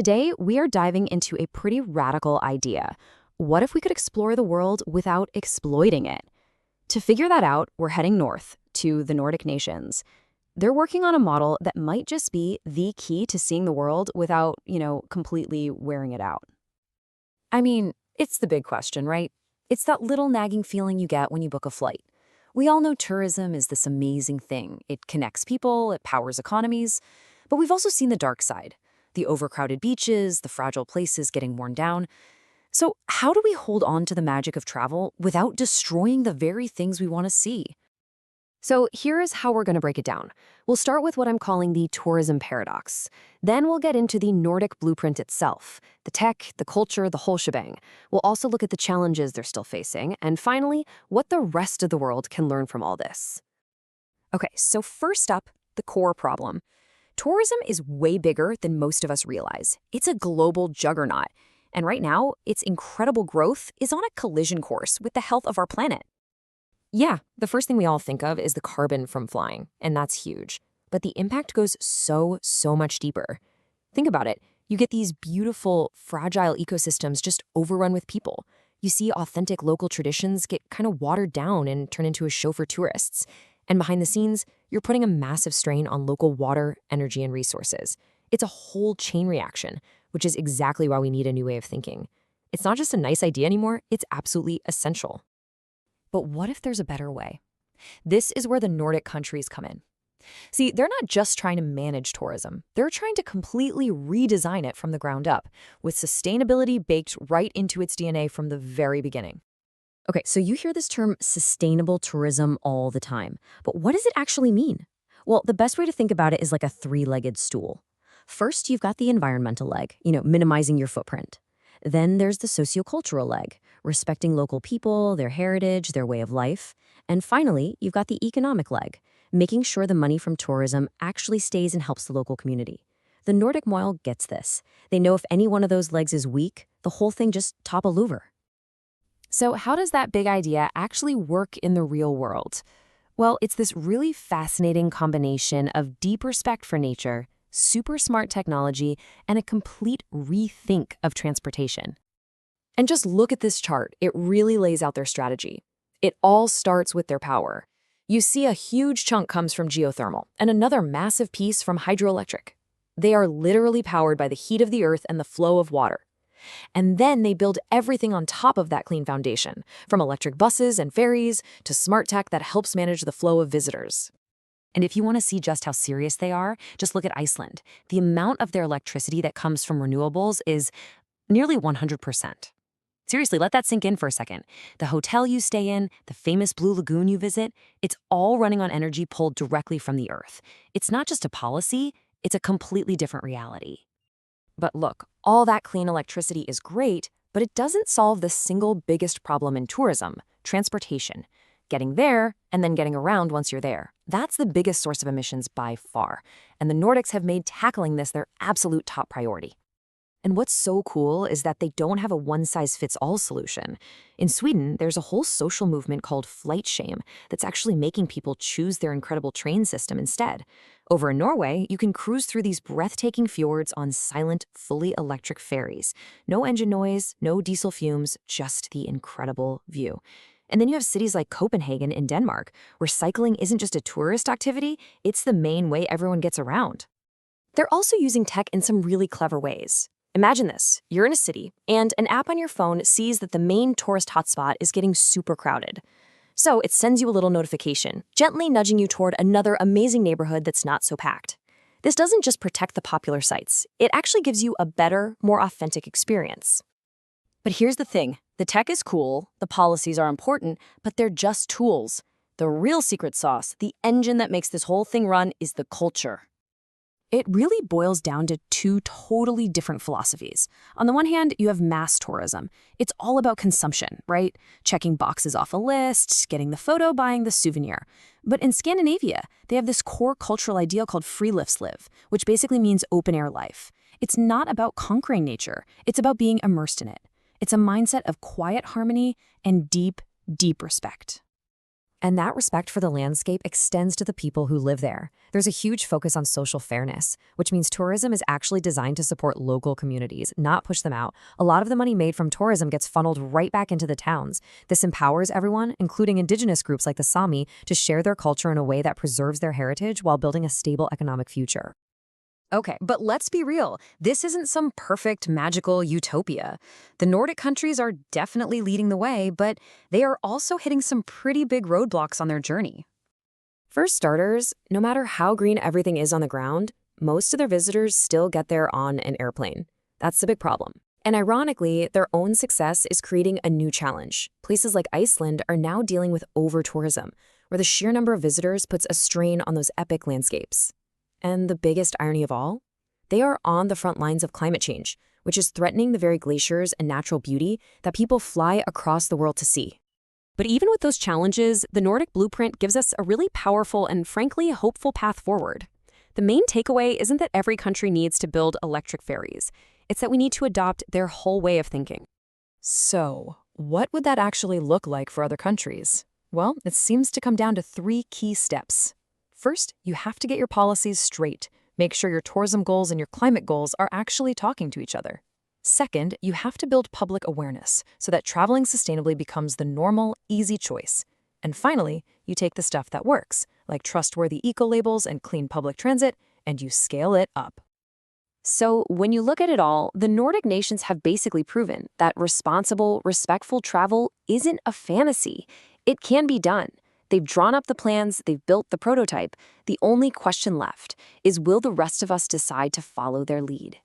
Today, we are diving into a pretty radical idea. What if we could explore the world without exploiting it? To figure that out, we're heading north to the Nordic nations. They're working on a model that might just be the key to seeing the world without, completely wearing it out. I mean, it's the big question, right? It's that little nagging feeling you get when you book a flight. We all know tourism is this amazing thing. It connects people, it powers economies, but we've also seen the dark side. The overcrowded beaches, the fragile places getting worn down. So how do we hold on to the magic of travel without destroying the very things we want to see? So here is how we're going to break it down. We'll start with what I'm calling the tourism paradox. Then we'll get into the Nordic blueprint itself, the tech, the culture, the whole shebang. We'll also look at the challenges they're still facing, and finally, what the rest of the world can learn from all this. Okay, so first up, the core problem. Tourism is way bigger than most of us realize. It's a global juggernaut. And right now, its incredible growth is on a collision course with the health of our planet. Yeah, the first thing we all think of is the carbon from flying, and that's huge. But the impact goes so much deeper. Think about it. You get these beautiful, fragile ecosystems just overrun with people. You see authentic local traditions get kind of watered down and turn into a show for tourists. And behind the scenes, you're putting a massive strain on local water, energy, and resources. It's a whole chain reaction, which is exactly why we need a new way of thinking. It's not just a nice idea anymore, it's absolutely essential. But what if there's a better way? This is where the Nordic countries come in. See, they're not just trying to manage tourism. They're trying to completely redesign it from the ground up, with sustainability baked right into its DNA from the very beginning. Okay, so you hear this term sustainable tourism all the time. But what does it actually mean? Well, the best way to think about it is like a three-legged stool. First, you've got the environmental leg, minimizing your footprint. Then there's the sociocultural leg, respecting local people, their heritage, their way of life. And finally, you've got the economic leg, making sure the money from tourism actually stays and helps the local community. The Nordic model gets this. They know if any one of those legs is weak, the whole thing just topple over. So how does that big idea actually work in the real world? Well, it's this really fascinating combination of deep respect for nature, super smart technology, and a complete rethink of transportation. And just look at this chart. It really lays out their strategy. It all starts with their power. You see a huge chunk comes from geothermal and another massive piece from hydroelectric. They are literally powered by the heat of the earth and the flow of water. And then they build everything on top of that clean foundation, from electric buses and ferries to smart tech that helps manage the flow of visitors. And if you want to see just how serious they are, just look at Iceland. The amount of their electricity that comes from renewables is nearly 100%. Seriously, let that sink in for a second. The hotel you stay in, the famous Blue Lagoon you visit, it's all running on energy pulled directly from the earth. It's not just a policy, it's a completely different reality. But look, all that clean electricity is great, but it doesn't solve the single biggest problem in tourism, transportation. Getting there and then getting around once you're there. That's the biggest source of emissions by far. And the Nordics have made tackling this their absolute top priority. And what's so cool is that they don't have a one-size-fits-all solution. In Sweden, there's a whole social movement called flight shame that's actually making people choose their incredible train system instead. Over in Norway, you can cruise through these breathtaking fjords on silent, fully electric ferries. No engine noise, no diesel fumes, just the incredible view. And then you have cities like Copenhagen in Denmark, where cycling isn't just a tourist activity, it's the main way everyone gets around. They're also using tech in some really clever ways. Imagine this, you're in a city, and an app on your phone sees that the main tourist hotspot is getting super crowded. So it sends you a little notification, gently nudging you toward another amazing neighborhood that's not so packed. This doesn't just protect the popular sites, it actually gives you a better, more authentic experience. But here's the thing, the tech is cool, the policies are important, but they're just tools. The real secret sauce, the engine that makes this whole thing run, is the culture. It really boils down to two totally different philosophies. On the one hand, you have mass tourism. It's all about consumption, right? Checking boxes off a list, getting the photo, buying the souvenir. But in Scandinavia, they have this core cultural ideal called friluftsliv, which basically means open-air life. It's not about conquering nature. It's about being immersed in it. It's a mindset of quiet harmony and deep respect. And that respect for the landscape extends to the people who live there. There's a huge focus on social fairness, which means tourism is actually designed to support local communities, not push them out. A lot of the money made from tourism gets funneled right back into the towns. This empowers everyone, including indigenous groups like the Sami, to share their culture in a way that preserves their heritage while building a stable economic future. Okay, but let's be real. This isn't some perfect, magical utopia. The Nordic countries are definitely leading the way, but they are also hitting some pretty big roadblocks on their journey. For starters, no matter how green everything is on the ground, most of their visitors still get there on an airplane. That's the big problem. And ironically, their own success is creating a new challenge. Places like Iceland are now dealing with over-tourism, where the sheer number of visitors puts a strain on those epic landscapes. And the biggest irony of all? They are on the front lines of climate change, which is threatening the very glaciers and natural beauty that people fly across the world to see. But even with those challenges, the Nordic blueprint gives us a really powerful and frankly hopeful path forward. The main takeaway isn't that every country needs to build electric ferries. It's that we need to adopt their whole way of thinking. So, what would that actually look like for other countries? Well, it seems to come down to 3 key steps. First, you have to get your policies straight. Make sure your tourism goals and your climate goals are actually talking to each other. Second, you have to build public awareness so that traveling sustainably becomes the normal, easy choice. And finally, you take the stuff that works, like trustworthy eco-labels and clean public transit, and you scale it up. So, when you look at it all, the Nordic nations have basically proven that responsible, respectful travel isn't a fantasy. It can be done. They've drawn up the plans, they've built the prototype. The only question left is, will the rest of us decide to follow their lead?